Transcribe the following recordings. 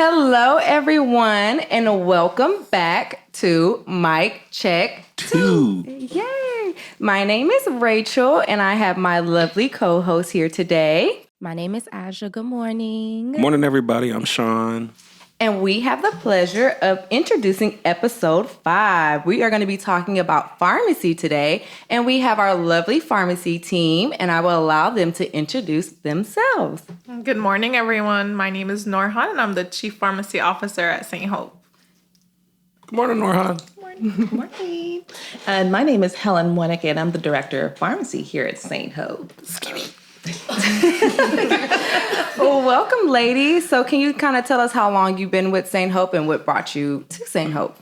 Hello, everyone, and welcome back to Mic Check 2. Yay! My name is Rachel, and I have my lovely co-host here today. My name is Ajai. Good morning. Good morning, everybody. I'm Sean. And we have the pleasure of introducing episode 5. We are going to be talking about pharmacy today, and we have our lovely pharmacy team, and I will allow them to introduce themselves. Good morning, everyone. My name is Nourhane, and I'm the Chief Pharmacy Officer at St. Hope. Good morning, Nourhane. Good morning. And my name is Helen Muonekeas, and I'm the Director of Pharmacy here at St. Hope. Well, welcome, ladies. So can you kind of tell us how long you've been with St. Hope and what brought you to St. Hope?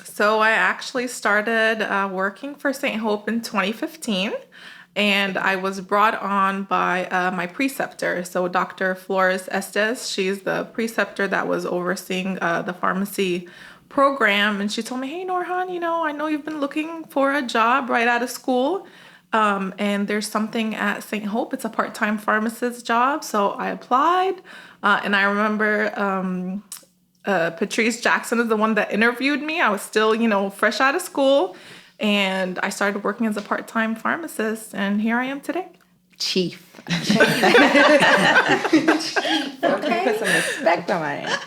So I actually started working for St. Hope in 2015, and I was brought on by my preceptor. So Dr. Flores Estes, she's the preceptor that was overseeing the pharmacy program. And she told me, hey, Nourhane, I know you've been looking for a job right out of school. And there's something at St. Hope. It's a part-time pharmacist job. So I applied. And I remember Patrice Jackson is the one that interviewed me. I was still, fresh out of school. And I started working as a part-time pharmacist. And here I am today. Chief. Okay. Put some respect on my name.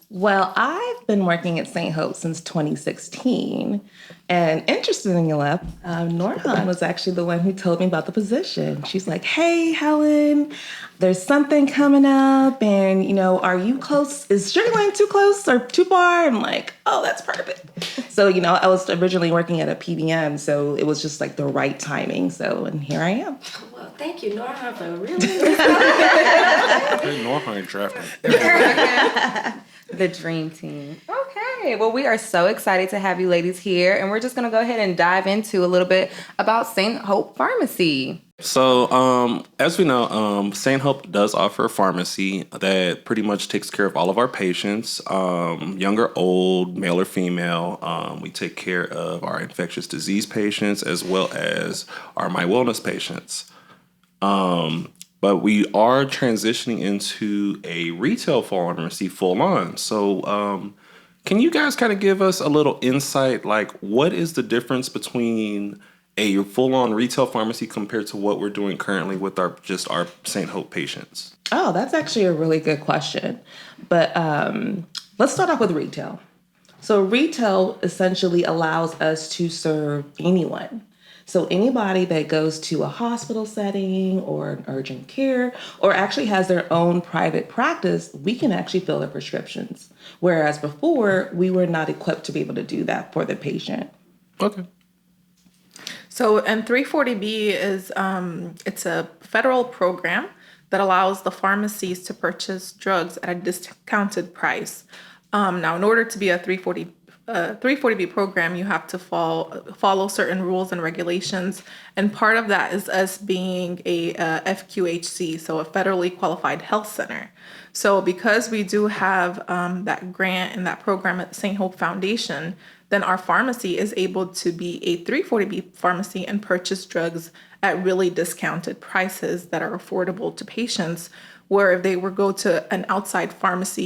Well, I've been working at St. Hope since 2016. And interestingly enough, Nourhane was actually the one who told me about the position. She's like, hey, Helen, there's something coming up. And, are you close? Is Sugar Lane too close or too far? I'm like, oh, that's perfect. So, I was originally working at a PBM. So it was just like the right timing. So, and here I am. Well, thank you, Nourhane, for really Hey, Nourhane drafting. The dream team. Okay. Well, we are so excited to have you ladies here. And we're just going to go ahead and dive into a little bit about St. Hope Pharmacy. So, as we know, St. Hope does offer a pharmacy that pretty much takes care of all of our patients, young or old, male or female. We take care of our infectious disease patients as well as our My Wellness patients. But we are transitioning into a retail pharmacy full on. So can you guys kind of give us a little insight, like what is the difference between a full-on retail pharmacy compared to what we're doing currently with our St. Hope patients? Oh, that's actually a really good question. But let's start off with retail. So retail essentially allows us to serve anyone. So anybody that goes to a hospital setting or an urgent care or actually has their own private practice, we can actually fill their prescriptions. Whereas before, we were not equipped to be able to do that for the patient. Okay. So, and 340B is it's a federal program that allows the pharmacies to purchase drugs at a discounted price. Now, in order to be a 340B program, you have to follow certain rules and regulations. And part of that is us being a FQHC, so a federally qualified health center. So because we do have that grant and that program at the St. Hope Foundation, then our pharmacy is able to be a 340B pharmacy and purchase drugs at really discounted prices that are affordable to patients. Where if they were go to an outside pharmacy,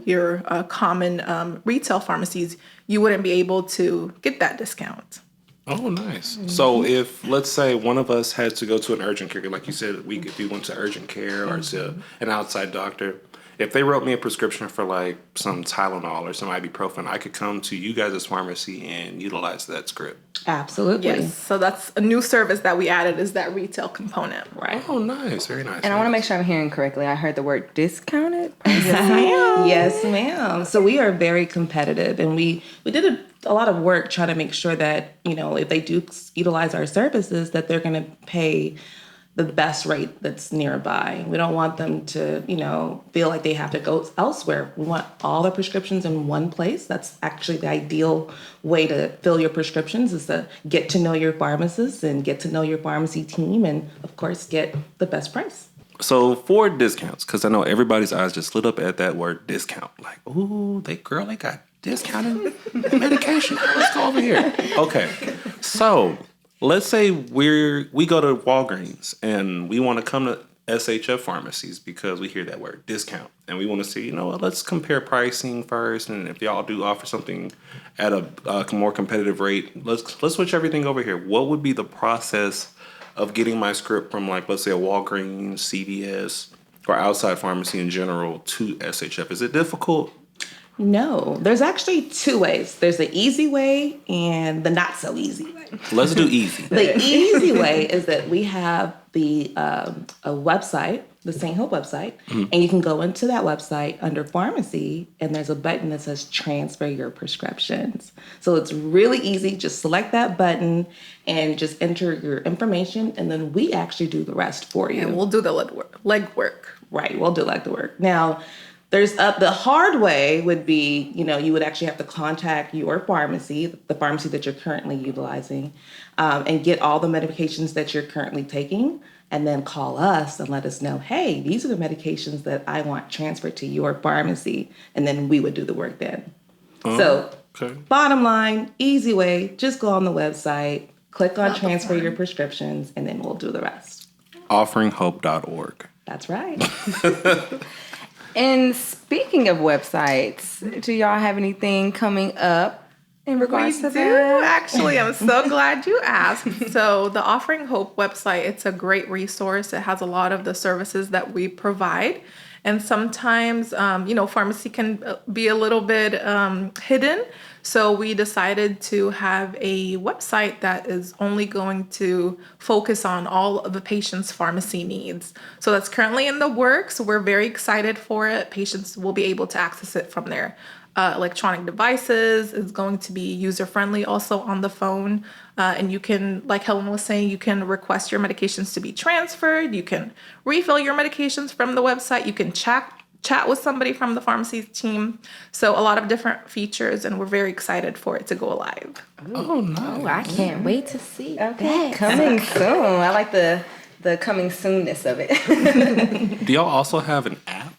your common retail pharmacies, you wouldn't be able to get that discount. Oh, nice. Mm-hmm. So if, let's say, one of us had to go to an urgent care, like you said, if we went to urgent care or to an outside doctor, if they wrote me a prescription for like some Tylenol or some ibuprofen, I could come to you guys' pharmacy and utilize that script. Absolutely. Yes. So that's a new service that we added is that retail component. Right. Oh, nice. Very nice. And I want to make sure I'm hearing correctly. I heard the word discounted. Yes, ma'am. So we are very competitive, and we did a lot of work trying to make sure that, if they do utilize our services, that they're going to pay the best rate that's nearby. We don't want them to, feel like they have to go elsewhere. We want all the prescriptions in one place. That's actually the ideal way to fill your prescriptions, is to get to know your pharmacist and get to know your pharmacy team and, of course, get the best price. So for discounts, because I know everybody's eyes just lit up at that word discount. Like, ooh, they got discounted medication. Let's go over here. Okay, so let's say we go to Walgreens and we want to come to SHF pharmacies because we hear that word discount and we want to see, let's compare pricing first. And if y'all do offer something at a more competitive rate, let's switch everything over here. What would be the process of getting my script from, like, let's say a Walgreens, CVS, or outside pharmacy in general to SHF? Is it difficult? No, there's actually two ways. There's the easy way and the not so easy way. Let's do easy. The easy way is that we have a website, the St. Hope website, and you can go into that website under pharmacy, and there's a button that says transfer your prescriptions. So it's really easy. Just select that button and just enter your information, and then we actually do the rest for you. And we'll do the legwork. Right, we'll do the work. Now, there's the hard way would be, you would actually have to contact your pharmacy, the pharmacy that you're currently utilizing, and get all the medications that you're currently taking, and then call us and let us know, hey, these are the medications that I want transferred to your pharmacy, and then we would do the work then. Bottom line, easy way, just go on the website, click on transfer your prescriptions, and then we'll do the rest. Offeringhope.org. That's right. And speaking of websites, do y'all have anything coming up in regards to that? Actually, I'm so glad you asked. So the Offering Hope website, it's a great resource. It has a lot of the services that we provide. And sometimes, pharmacy can be a little bit hidden. So we decided to have a website that is only going to focus on all of the patient's pharmacy needs. So that's currently in the works. We're very excited for it. Patients will be able to access it from their electronic devices. It's going to be user-friendly also on the phone. And you can, like Helen was saying, you can request your medications to be transferred. You can refill your medications from the website. You can chat with somebody from the pharmacy team. So a lot of different features, and we're very excited for it to go live. Oh, nice. Oh, I can't wait to see Okay, that. coming soon. I like the coming soonness of it. Do y'all also have an app?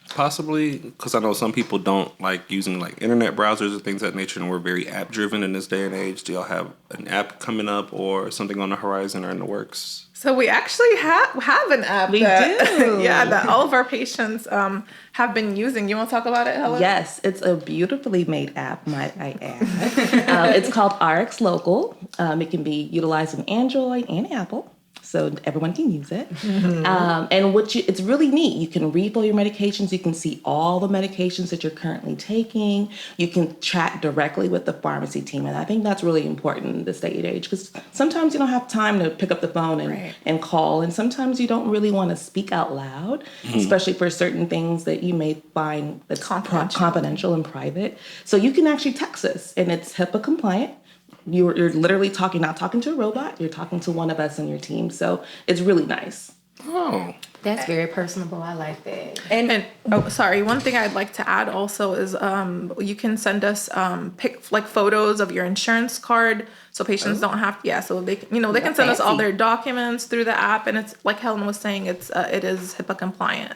Possibly, because I know some people don't like using like internet browsers and things of that nature, and we're very app driven in this day and age. Do y'all have an app coming up or something on the horizon or in the works? So we actually have an app. We do. That all of our patients have been using. You want to talk about it, Helen? Yes, it's a beautifully made app, might I add. It's called RX Local. It can be utilized in Android and Apple, so everyone can use it. And it's really neat. You can refill your medications. You can see all the medications that you're currently taking. You can chat directly with the pharmacy team, and I think that's really important in this day and age because sometimes you don't have time to pick up the phone and call, and sometimes you don't really want to speak out loud, especially for certain things that you may find that's confidential and private. So you can actually text us, and it's HIPAA compliant. You're literally not talking to a robot. You're talking to one of us in your team. So it's really nice. Oh, That's very personable. I like that. And one thing I'd like to add also is you can send us photos of your insurance card, so patients don't have so they can send us all their documents through the app, and it's like Helen was saying, it is HIPAA compliant.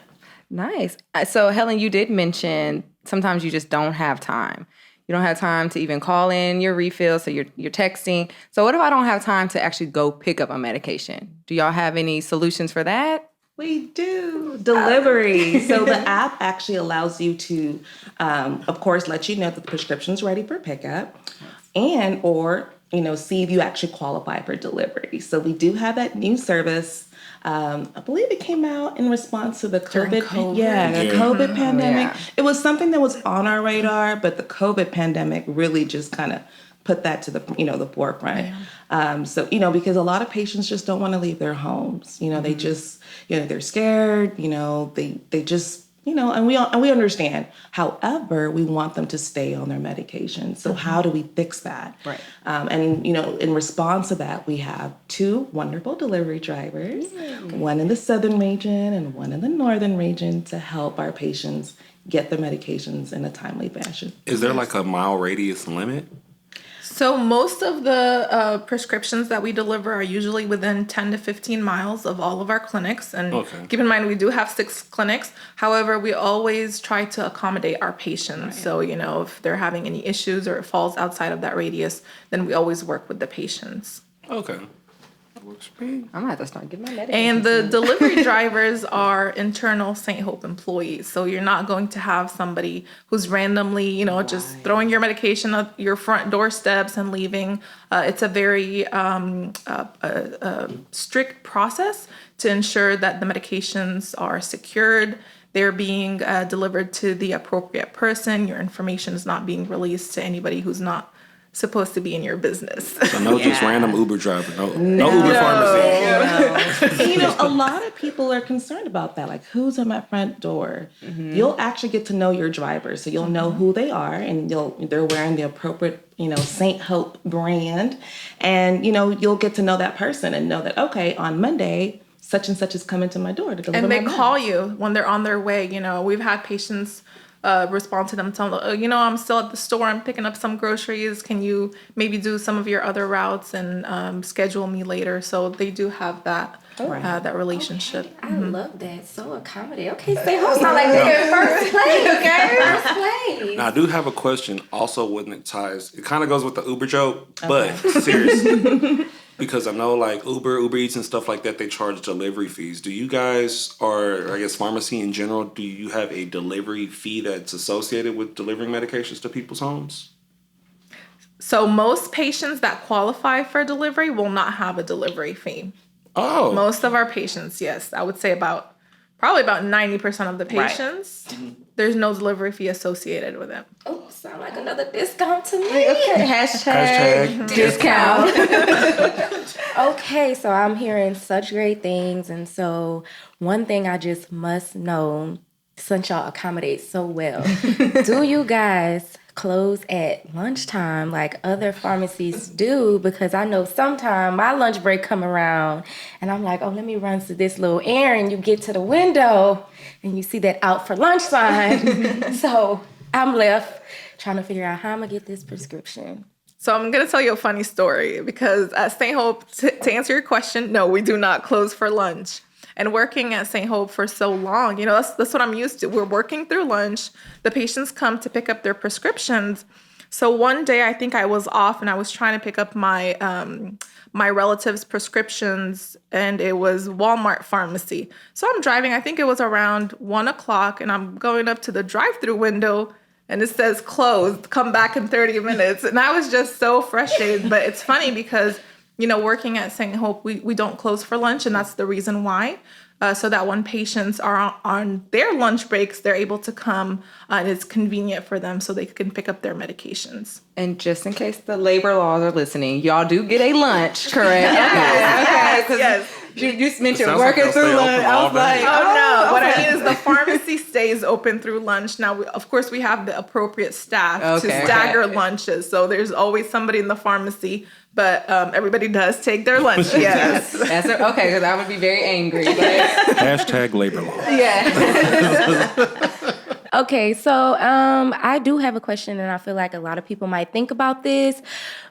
Nice. So Helen, you did mention sometimes you just don't have time. You don't have time to even call in your refill, so you're texting. So what if I don't have time to actually go pick up a medication? Do y'all have any solutions for that? We do. Delivery. So the app actually allows you to, of course, let you know that the prescription's ready for pickup or see if you actually qualify for delivery. So we do have that new service. I believe it came out in response to the COVID pandemic. Yeah. It was something that was on our radar, but the COVID pandemic really just kind of put that to the the forefront. Yeah. Because a lot of patients just don't want to leave their homes. They just they're scared. They just and we understand. However, we want them to stay on their medication. So how do we fix that? Right. In response to that, we have 2 wonderful delivery drivers, one in the southern region and one in the northern region, to help our patients get their medications in a timely fashion. Is there like a mile radius limit? So most of the prescriptions that we deliver are usually within 10 to 15 miles of all of our clinics. And keep in mind, we do have 6 clinics. However, we always try to accommodate our patients. Right. So, if they're having any issues or it falls outside of that radius, then we always work with the patients. Okay. Works for me. I'm gonna have to start getting my medication. And the soon. delivery drivers are internal St. Hope employees. So you're not going to have somebody who's randomly, just throwing your medication at your front doorsteps and leaving. It's a very strict process to ensure that the medications are secured. They're being delivered to the appropriate person. Your information is not being released to anybody who's not supposed to be in your business. So no just random Uber driver. No Uber pharmacy. And, a lot of people are concerned about that. Like, who's at my front door? You'll actually get to know your driver. So you'll know who they are, and they're wearing the appropriate, St. Hope brand. And, you'll get to know that person and know that, okay, on Monday, such and such is coming to my door to deliver And they my call meds. you when they're on their way. We've had patients respond to them, tell them, I'm still at the store, I'm picking up some groceries. Can you maybe do some of your other routes and schedule me later? So they do have that that relationship. Okay, I love that. So accommodating. Okay, St. Hope sound like they're in first place. Okay, first place. Now, I do have a question also when it ties. It kind of goes with the Uber joke, but seriously. Because I know like Uber Eats and stuff like that, they charge delivery fees. Do you guys, or I guess pharmacy in general, do you have a delivery fee that's associated with delivering medications to people's homes? So most patients that qualify for delivery will not have a delivery fee. Oh. Most of our patients, yes. I would say probably about 90% of the patients, there's no delivery fee associated with it. Oh, sound like another discount to me. Okay, hashtag discount. Okay, so I'm hearing such great things. And so one thing I just must know, since y'all accommodate so well, do you guys close at lunchtime like other pharmacies do? Because I know sometimes my lunch break come around and I'm like, oh, let me run to this little errand. You get to the window and you see that out for lunch sign. So I'm left trying to figure out how I'm going to get this prescription. So I'm going to tell you a funny story because at St. Hope, to answer your question, no, we do not close for lunch. And working at St. Hope for so long, that's what I'm used to. We're working through lunch. The patients come to pick up their prescriptions. So one day I think I was off and I was trying to pick up my my relative's prescriptions, and it was Walmart pharmacy. So I'm driving, I think it was around 1:00, and I'm going up to the drive-through window and it says closed, come back in 30 minutes. And I was just so frustrated. But it's funny because, working at St. Hope, we don't close for lunch, and that's the reason why. So that when patients are on their lunch breaks, they're able to come and it's convenient for them so they can pick up their medications. And just in case the labor laws are listening, y'all do get a lunch, correct? Yes, yes. You just mentioned Sounds like working they'll through stay open lunch. I all was day. like, Oh, no. What I okay. mean is the pharmacy stays open through lunch. Now, of course, we have the appropriate staff to Okay. stagger lunches. So there's always somebody in the pharmacy, but everybody does take their lunch, yes. Okay, because I would be very angry. But Hashtag labor law. yeah. Okay, so I do have a question, and I feel like a lot of people might think about this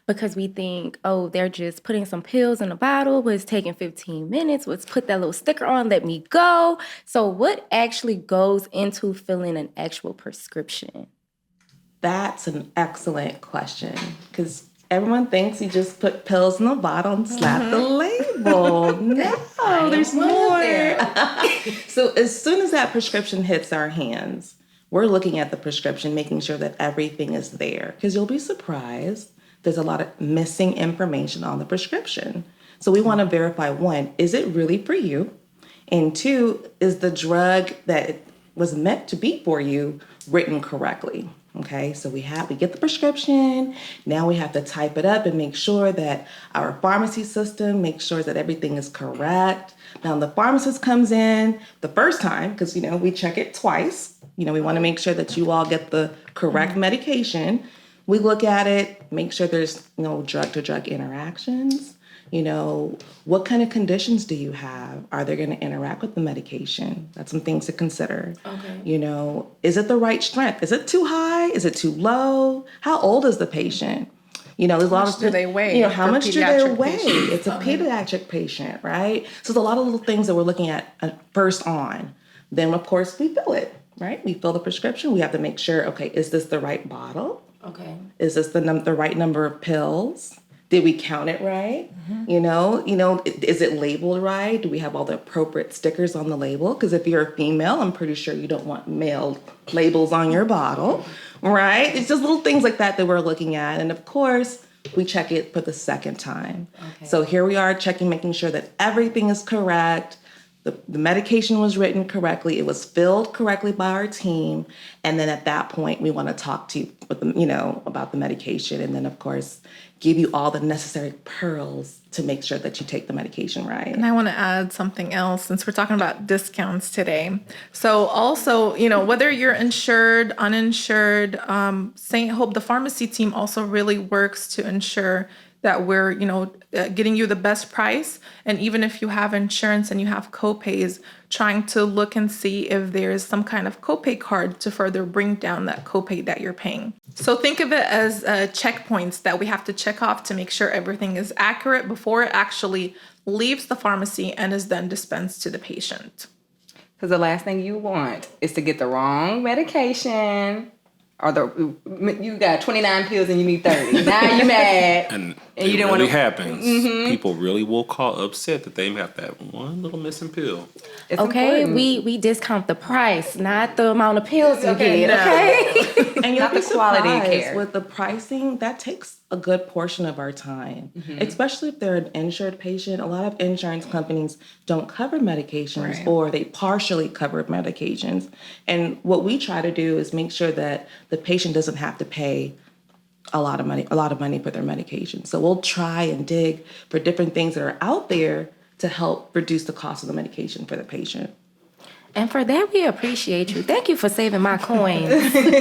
because we think, oh, they're just putting some pills in a bottle, but it's taking 15 minutes. Let's put that little sticker on, let me go. So what actually goes into filling an actual prescription? That's an excellent question, because everyone thinks you just put pills in the bottle and slap the label. No, there's more. So as soon as that prescription hits our hands, we're looking at the prescription, making sure that everything is there, because you'll be surprised. There's a lot of missing information on the prescription. So we want to verify, one, is it really for you? And two, is the drug that it was meant to be for you written correctly? Okay, so we get the prescription. Now we have to type it up and make sure that our pharmacy system makes sure that everything is correct. Now the pharmacist comes in the first time, because we check it twice. We want to make sure that you all get the correct medication. We look at it, make sure there's no drug-to-drug interactions. What kind of conditions do you have? Are they going to interact with the medication? That's some things to consider. Okay. Is it the right strength? Is it too high? Is it too low? How old is the patient? There's a lot of do they weigh? How much do they Pediatric weigh? patient. It's a pediatric patient, right? So there's a lot of little things that we're looking at first on. Then, of course, we fill it, right? We fill the prescription. We have to make sure, okay, is this the right bottle? Okay. Is this the right number of pills? Did we count it right? You know, is it labeled right? Do we have all the appropriate stickers on the label? Because if you're a female, I'm pretty sure you don't want male labels on your bottle, right? It's just little things like that that we're looking at. And of course, we check it for the second time. Okay. So here we are checking, making sure that everything is correct. The medication was written correctly. It was filled correctly by our team. And then at that point, we want to talk to you with about the medication. And then, of course, give you all the necessary pearls to make sure that you take the medication right. And I want to add something else since we're talking about discounts today. So also, whether you're insured, uninsured, St. Hope, the pharmacy team also really works to ensure that we're, getting you the best price. And even if you have insurance and you have copays, trying to look and see if there's some kind of copay card to further bring down that copay that you're paying. So think of it as checkpoints that we have to check off to make sure everything is accurate before it actually leaves the pharmacy and is then dispensed to the patient. Because the last thing you want is to get the wrong medication, or you got 29 pills and you need 30. Now you mad. And you it didn't really want to. happens. People really will call upset that they have that one little missing pill. It's okay, important. we discount the price, not the amount of pills you Okay, get. no. Okay. And you'll Not be the quality of surprised care. with the pricing. That takes a good portion of our time, especially if they're an insured patient. A lot of insurance companies don't cover medications, Right. or they partially cover medications. And what we try to do is make sure that the patient doesn't have to pay a lot of money for their medication. So we'll try and dig for different things that are out there to help reduce the cost of the medication for the patient. And for that, we appreciate you. Thank you for saving my coins. Everyone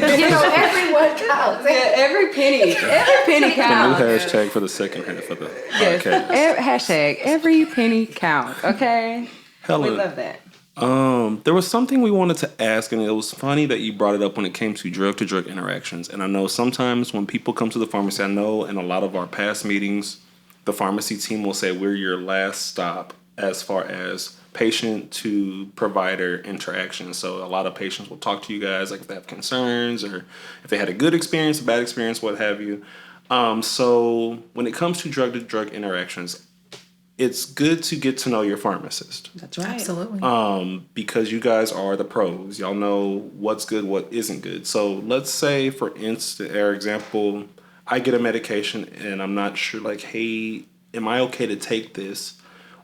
counts. Yeah, every penny The new counts. hashtag for the second half of the podcast. Hashtag every penny counts. Okay, we Helen, love that. there was something we wanted to ask, and it was funny that you brought it up when it came to drug interactions. And I know sometimes when people come to the pharmacy, I know in a lot of our past meetings, the pharmacy team will say we're your last stop as far as patient to provider interaction. So a lot of patients will talk to you guys, like if they have concerns or if they had a good experience, a bad experience, what have you. So when it comes to drug interactions, it's good to get to know your pharmacist. That's right. Absolutely. Because you guys are the pros. Y'all know what's good, what isn't good. So let's say, for instance, our example, I get a medication and I'm not sure, like, hey, am I okay to take this?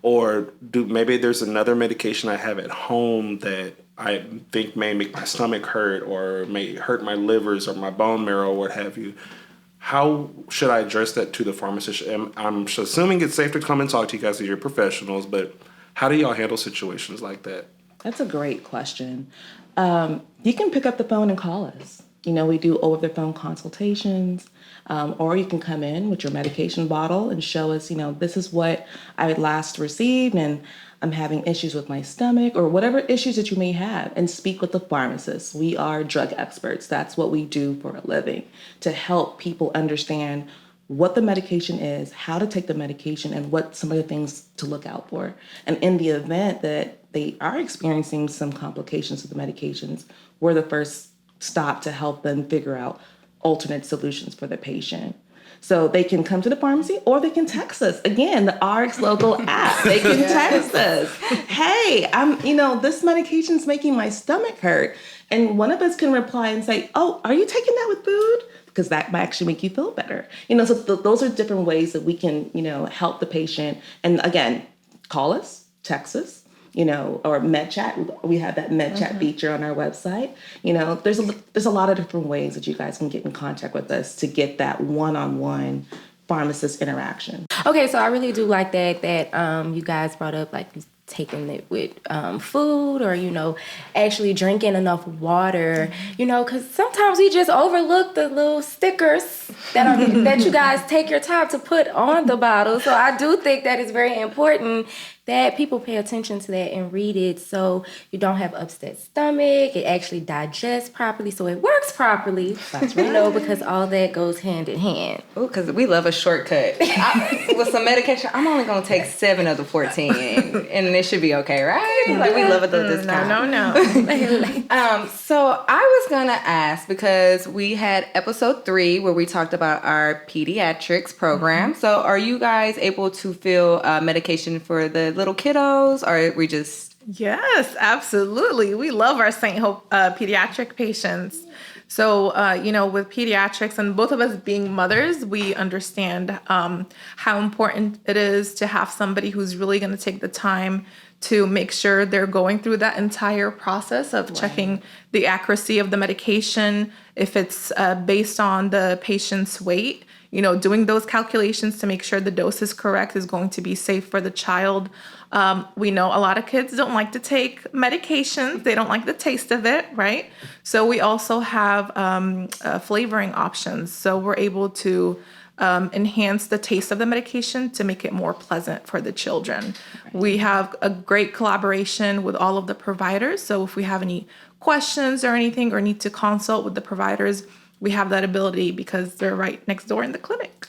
Or maybe there's another medication I have at home that I think may make my stomach hurt or may hurt my livers or my bone marrow or what have you. How should I address that to the pharmacist? I'm assuming it's safe to come and talk to you guys as you're professionals, but how do y'all handle situations like that? That's a great question. You can pick up the phone and call us. We do over-the-phone consultations, or you can come in with your medication bottle and show us, this is what I last received, and I'm having issues with my stomach, or whatever issues that you may have, and speak with the pharmacist. We are drug experts. That's what we do for a living, to help people understand what the medication is, how to take the medication, and what some of the things to look out for. And in the event that they are experiencing some complications with the medications, we're the first stop to help them figure out alternate solutions for the patient. So they can come to the pharmacy or they can text us. Again, the RX Local app. They can text us. Hey, this medication's making my stomach hurt. And one of us can reply and say, oh, are you taking that with food? Because that might actually make you feel better. So those are different ways that we can, help the patient. And again, call us, text us, or MedChat. We have that MedChat feature on our website. There's a lot of different ways that you guys can get in contact with us to get that one-on-one pharmacist interaction. Okay, so I really do like that you guys brought up, like, taking it with food, or actually drinking enough water, because sometimes we just overlook the little stickers that you guys take your time to put on the bottle. So I do think that it's very important that people pay attention to that and read it so you don't have upset stomach. It actually digests properly, so it works properly. That's right. You know, because all that goes hand in hand. Ooh, because we love a shortcut. With some medication, I'm only going to take 7 of the 14, and it should be okay, right? Like, we love a little discount. No. So I was going to ask, because we had episode 3 where we talked about our pediatrics program. So are you guys able to fill medication for the little kiddos, or are we just... Yes, absolutely. We love our St. Hope pediatric patients. So, with pediatrics and both of us being mothers, we understand how important it is to have somebody who's really going to take the time to make sure they're going through that entire process of checking the accuracy of the medication, if it's based on the patient's weight. Doing those calculations to make sure the dose is correct is going to be safe for the child. We know a lot of kids don't like to take medications. They don't like the taste of it, right? So we also have flavoring options. So we're able to enhance the taste of the medication to make it more pleasant for the children. Right. We have a great collaboration with all of the providers. So if we have any questions or anything, or need to consult with the providers, we have that ability because they're right next door in the clinic.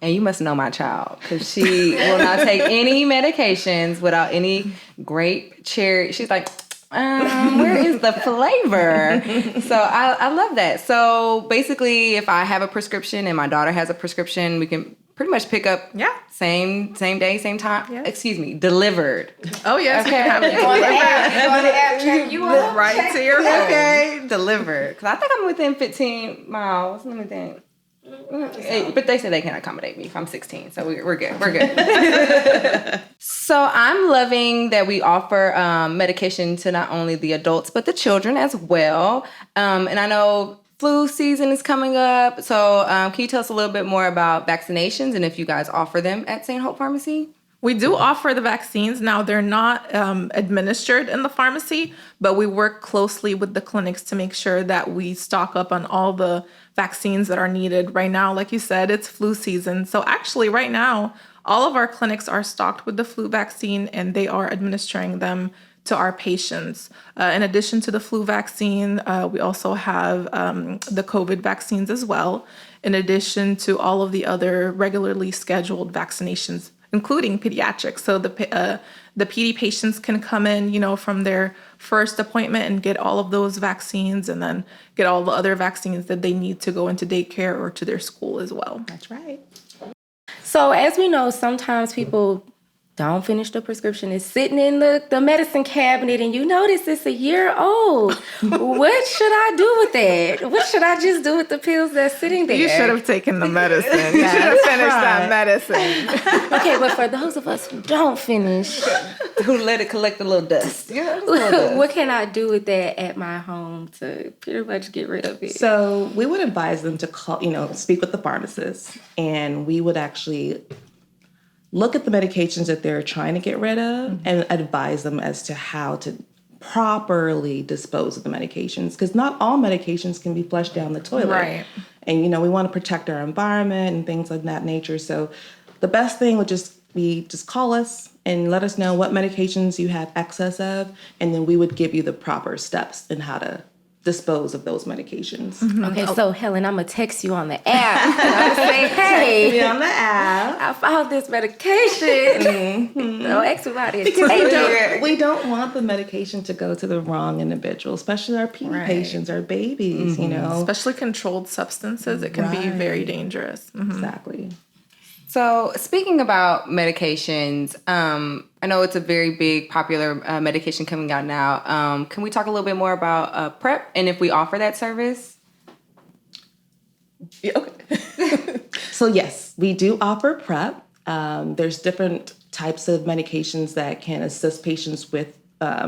And you must know my child, because she will not take any medications without any grape, cherry. She's like, where is the flavor? So I love that. So basically, if I have a prescription and my daughter has a prescription, we can pretty much pick up same day, same time. Yeah. Excuse me, delivered. Oh, yes. Okay. You can have it On the app, check you out. right to your home. Okay, delivered. Because I think I'm within 15 miles. Let me think. But they say they can accommodate me if I'm 16, so we're good. We're good. So I'm loving that we offer medication to not only the adults but the children as well. And I know flu season is coming up. So can you tell us a little bit more about vaccinations and if you guys offer them at St. Hope Pharmacy? We do offer the vaccines. Now, they're not administered in the pharmacy, but we work closely with the clinics to make sure that we stock up on all the vaccines that are needed. Right now, like you said, it's flu season. So actually, right now, all of our clinics are stocked with the flu vaccine, and they are administering them to our patients. In addition to the flu vaccine, we also have the COVID vaccines as well, in addition to all of the other regularly scheduled vaccinations, including pediatrics. So the PD patients can come in, from their first appointment and get all of those vaccines, and then get all the other vaccines that they need to go into daycare or to their school as well. That's right. So as we know, sometimes people don't finish the prescription. It's sitting in the medicine cabinet, and you notice it's a year old. What should I do with that? What should I just do with the pills that's sitting there? You should have taken the medicine. You should have finished that medicine. Okay, but for those of us who don't finish, Who let it collect a little dust. what can I do with that at my home to pretty much get rid of it? So we would advise them to call, speak with the pharmacist, and we would actually look at the medications that they're trying to get rid of and advise them as to how to properly dispose of the medications, because not all medications can be flushed down the toilet. Right. And, we want to protect our environment and things like that nature. So the best thing would just be call us and let us know what medications you have excess of, and then we would give you the proper steps in how to dispose of those medications. Okay, so Helen, I'm gonna text you on the app. And I'm gonna say, hey, Be on the app. I found this medication. Don't ask me about it. We don't want the medication to go to the wrong individual, especially our PD patients, our babies, Especially controlled substances, it can be very dangerous. Exactly. So speaking about medications, I know it's a very big popular medication coming out now. Can we talk a little bit more about PrEP and if we offer that service? Yeah, okay. So yes, we do offer PrEP. There's different types of medications that can assist patients with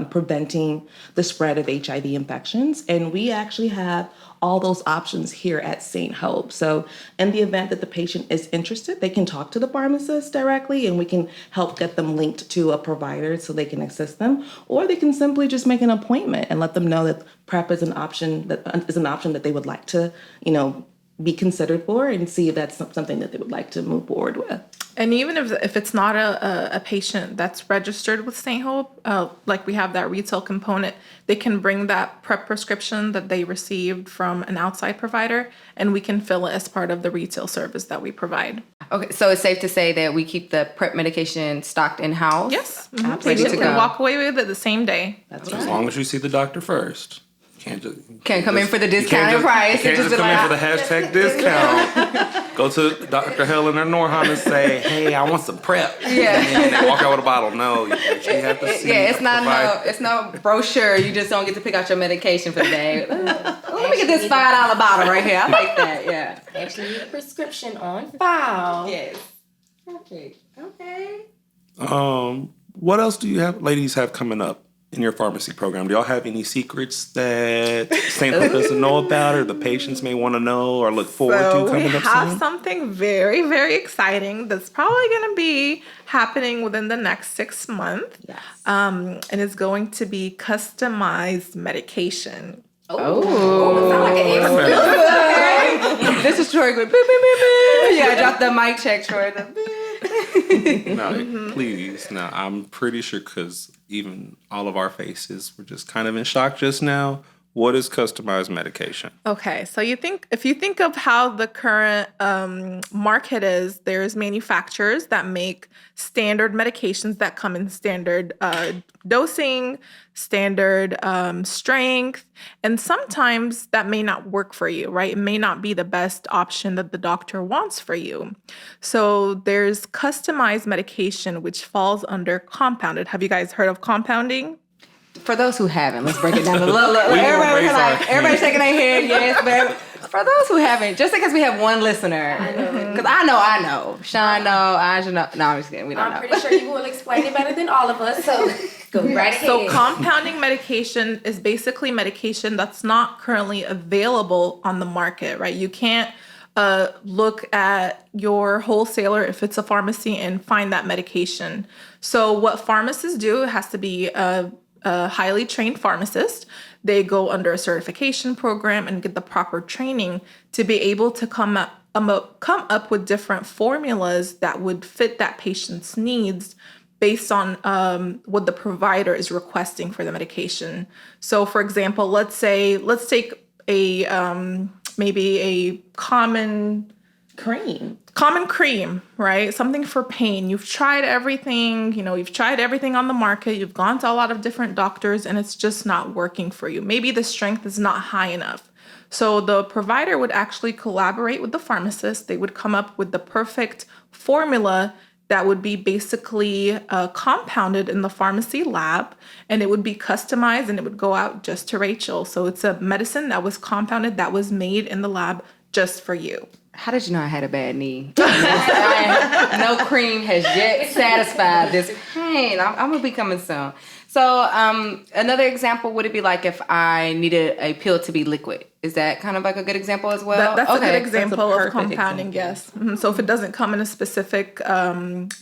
preventing the spread of HIV infections. And we actually have all those options here at St. Hope. So in the event that the patient is interested, they can talk to the pharmacist directly, and we can help get them linked to a provider so they can assist them. Or they can simply just make an appointment and let them know that PrEP is an option that they would like to, be considered for, and see if that's something that they would like to move forward with. And even if it's not a patient that's registered with St. Hope, like we have that retail component, they can bring that prep prescription that they received from an outside provider, and we can fill it as part of the retail service that we provide. Okay, so it's safe to say that we keep the PrEP medication stocked in-house? Yes. Ready Patient to can go. walk away with it the same day. That's As long as you see the doctor first. Can't come in for the discounted price. You can't Just just be come in like, for the hashtag discount. Go to Dr. Helen or Nourhane and say, hey, I want some PrEP. Yeah. And then they walk out with a bottle. No, you actually have to see. Yeah, it's no brochure. You just don't get to pick out your medication for the day. Let me get this $5 bottle right here. I like that. Yeah. Actually, need a prescription on file. Yes. Perfect. Okay. What else do you ladies have coming up in your pharmacy program? Do y'all have any secrets that St. Hope doesn't know about, or the patients may want to know or look forward to coming we up have soon? something very, very exciting that's probably going to be happening within the next 6 months. Yes. And it's going to be customized medication. Oh, sound like an expert. This is Troy going, beep, beep, beep, beep. Yeah, I dropped the mic check, Troy. No, please. No, I'm pretty sure because even all of our faces were just kind of in shock just now. What is customized medication? Okay, so if you think of how the current market is, there's manufacturers that make standard medications that come in standard dosing, standard strength, and sometimes that may not work for you, right? It may not be the best option that the doctor wants for you. So there's customized medication, which falls under compounded. Have you guys heard of compounding? For those who haven't, let's break it down a little. Everybody's shaking their head, yes, but for those who haven't, just because we have one listener, because I know, Sean know, Aja know. No, I'm just kidding. We don't know. I'm pretty sure you will explain it better than all of us. So go right ahead. So compounding medication is basically medication that's not currently available on the market, right? You can't look at your wholesaler, if it's a pharmacy, and find that medication. So what pharmacists do, it has to be a highly trained pharmacist. They go under a certification program and get the proper training to be able to come up with different formulas that would fit that patient's needs based on what the provider is requesting for the medication. So, for example, let's take a maybe a common cream, right? Something for pain. You've tried everything, you've tried everything on the market. You've gone to a lot of different doctors and it's just not working for you. Maybe the strength is not high enough. So the provider would actually collaborate with the pharmacist. They would come up with the perfect formula that would be basically compounded in the pharmacy lab, and it would be customized and it would go out just to Rachel. So it's a medicine that was compounded, that was made in the lab just for you. How did you know I had a bad knee? No cream has yet satisfied this pain. I'm going to be coming soon. So another example, would it be like if I needed a pill to be liquid? Is that kind of like a good example as well? That's okay. a good example of compounding, example. yes. Mm-hmm. So if it doesn't come in a specific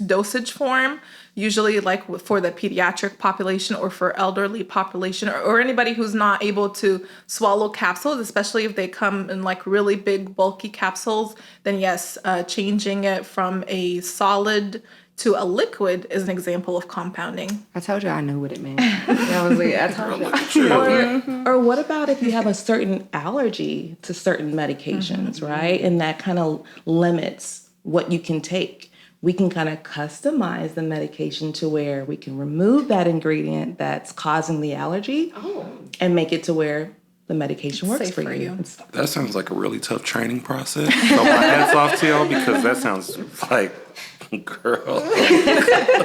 dosage form, usually like for the pediatric population or for elderly population or anybody who's not able to swallow capsules, especially if they come in like really big bulky capsules, then yes, changing it from a solid to a liquid is an example of compounding. I told you I knew what it meant. I told you. Or what about if you have a certain allergy to certain medications, right? And that kind of limits what you can take. We can kind of customize the medication to where we can remove that ingredient that's causing the allergy and make it to where the medication works Safe for you. That sounds like a really tough training process. So my hats off to y'all because that sounds like, girl.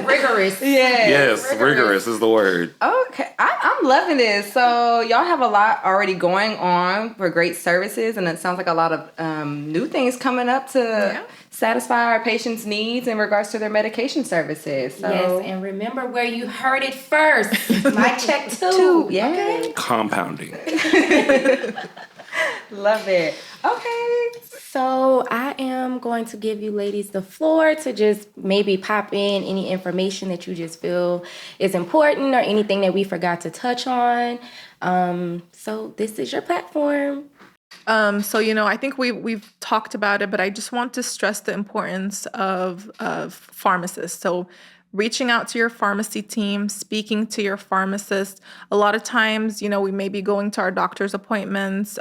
Rigorous. Yes, rigorous is the word. Okay, I'm loving this. So y'all have a lot already going on for great services, and it sounds like a lot of new things coming up to satisfy our patients' needs in regards to their medication services. So. Yes, and remember where you heard it first. My check too. Yeah. Okay. Compounding. Love it. Okay. So I am going to give you ladies the floor to just maybe pop in any information that you just feel is important or anything that we forgot to touch on. So this is your platform. So, I think we've talked about it, but I just want to stress the importance of pharmacists. So, reaching out to your pharmacy team, speaking to your pharmacist. A lot of times, we may be going to our doctor's appointments.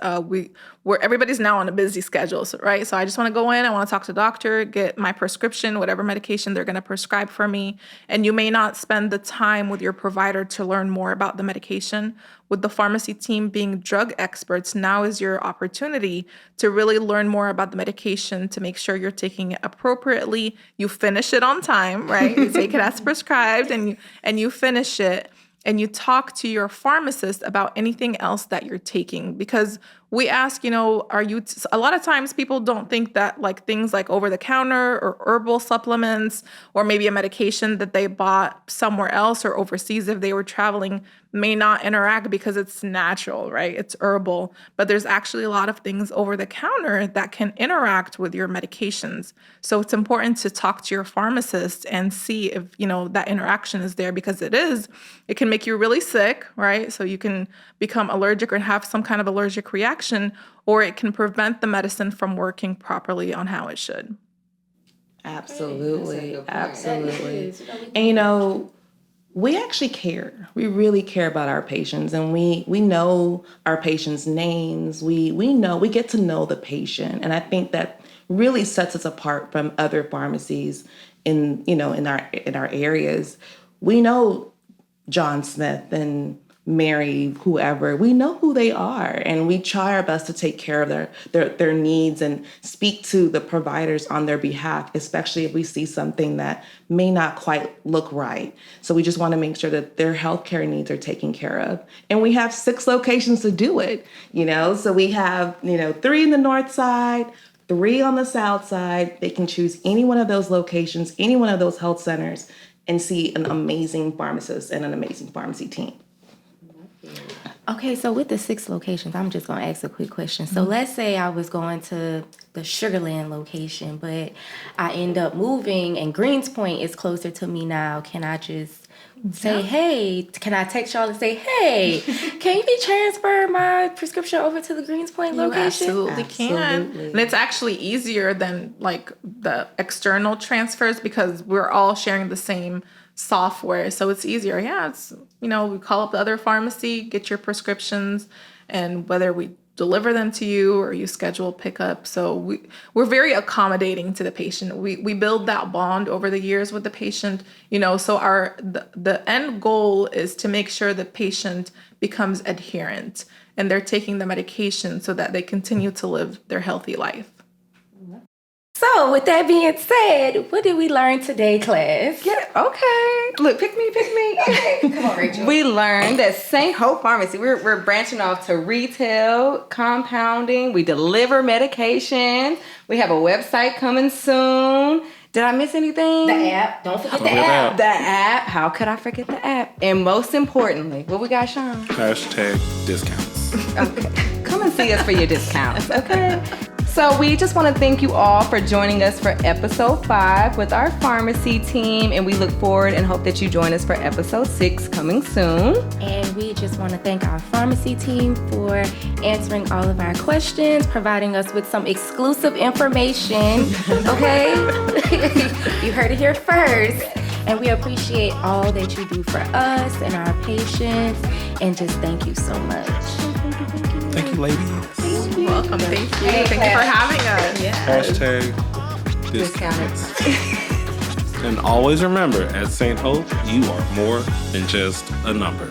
Where everybody's now on a busy schedule, right? So I just want to go in. I want to talk to the doctor, get my prescription, whatever medication they're going to prescribe for me. And you may not spend the time with your provider to learn more about the medication. With the pharmacy team being drug experts, now is your opportunity to really learn more about the medication, to make sure you're taking it appropriately. You finish it on time, right? You take it as prescribed, and you finish it. And you talk to your pharmacist about anything else that you're taking, because we ask, are you, a lot of times people don't think that like things like over the counter or herbal supplements, or maybe a medication that they bought somewhere else or overseas if they were traveling, may not interact because it's natural, right? It's herbal, but there's actually a lot of things over the counter that can interact with your medications. So it's important to talk to your pharmacist and see if, that interaction is there, because it can make you really sick, right? So you can become allergic or have some kind of allergic reaction, or it can prevent the medicine from working properly on how it should. Absolutely. Absolutely. And we actually care. We really care about our patients, and we know our patients' names. We get to know the patient, and I think that really sets us apart from other pharmacies in our areas. We know John Smith and Mary, whoever, we know who they are, and we try our best to take care of their needs and speak to the providers on their behalf, especially if we see something that may not quite look right. So we just want to make sure that their healthcare needs are taken care of. And we have 6 locations to do it, so we have, 3 in the north side, 3 on the south side. They can choose any one of those locations, any one of those health centers, and see an amazing pharmacist and an amazing pharmacy team. Okay, so with the 6 locations, I'm just going to ask a quick question. So let's say I was going to the Sugarland location, but I end up moving and Greenspoint is closer to me now. Can I just say, hey, can I text y'all and say, hey, can you transfer my prescription over to the Greenspoint location? You absolutely can. And it's actually easier than like the external transfers, because we're all sharing the same software. So it's easier. Yeah, it's, we call up the other pharmacy, get your prescriptions, and whether we deliver them to you or you schedule pickup. So we're very accommodating to the patient. We build that bond over the years with the patient, so the end goal is to make sure the patient becomes adherent and they're taking the medication so that they continue to live their healthy life. So, with that being said, what did we learn today, class? Okay. Look, pick me. Come on, Rachel. We learned that St. Hope Pharmacy, we're branching off to retail, compounding. We deliver medication. We have a website coming soon. Did I miss anything? The app. Don't forget the app. The app. How could I forget the app? And most importantly, what we got, Sean? #discounts. Okay. Come and see us for your discounts, okay? So we just want to thank you all for joining us for episode 5 with our pharmacy team, and we look forward and hope that you join us for episode 6 coming soon. And we just want to thank our pharmacy team for answering all of our questions, providing us with some exclusive information, okay? You heard it here first. And we appreciate all that you do for us and our patients, and just thank you so much. Thank you, ladies. You're welcome. Thank you. Thank you for having us. Yes. #discounts. And always remember, at St. Hope, you are more than just a number.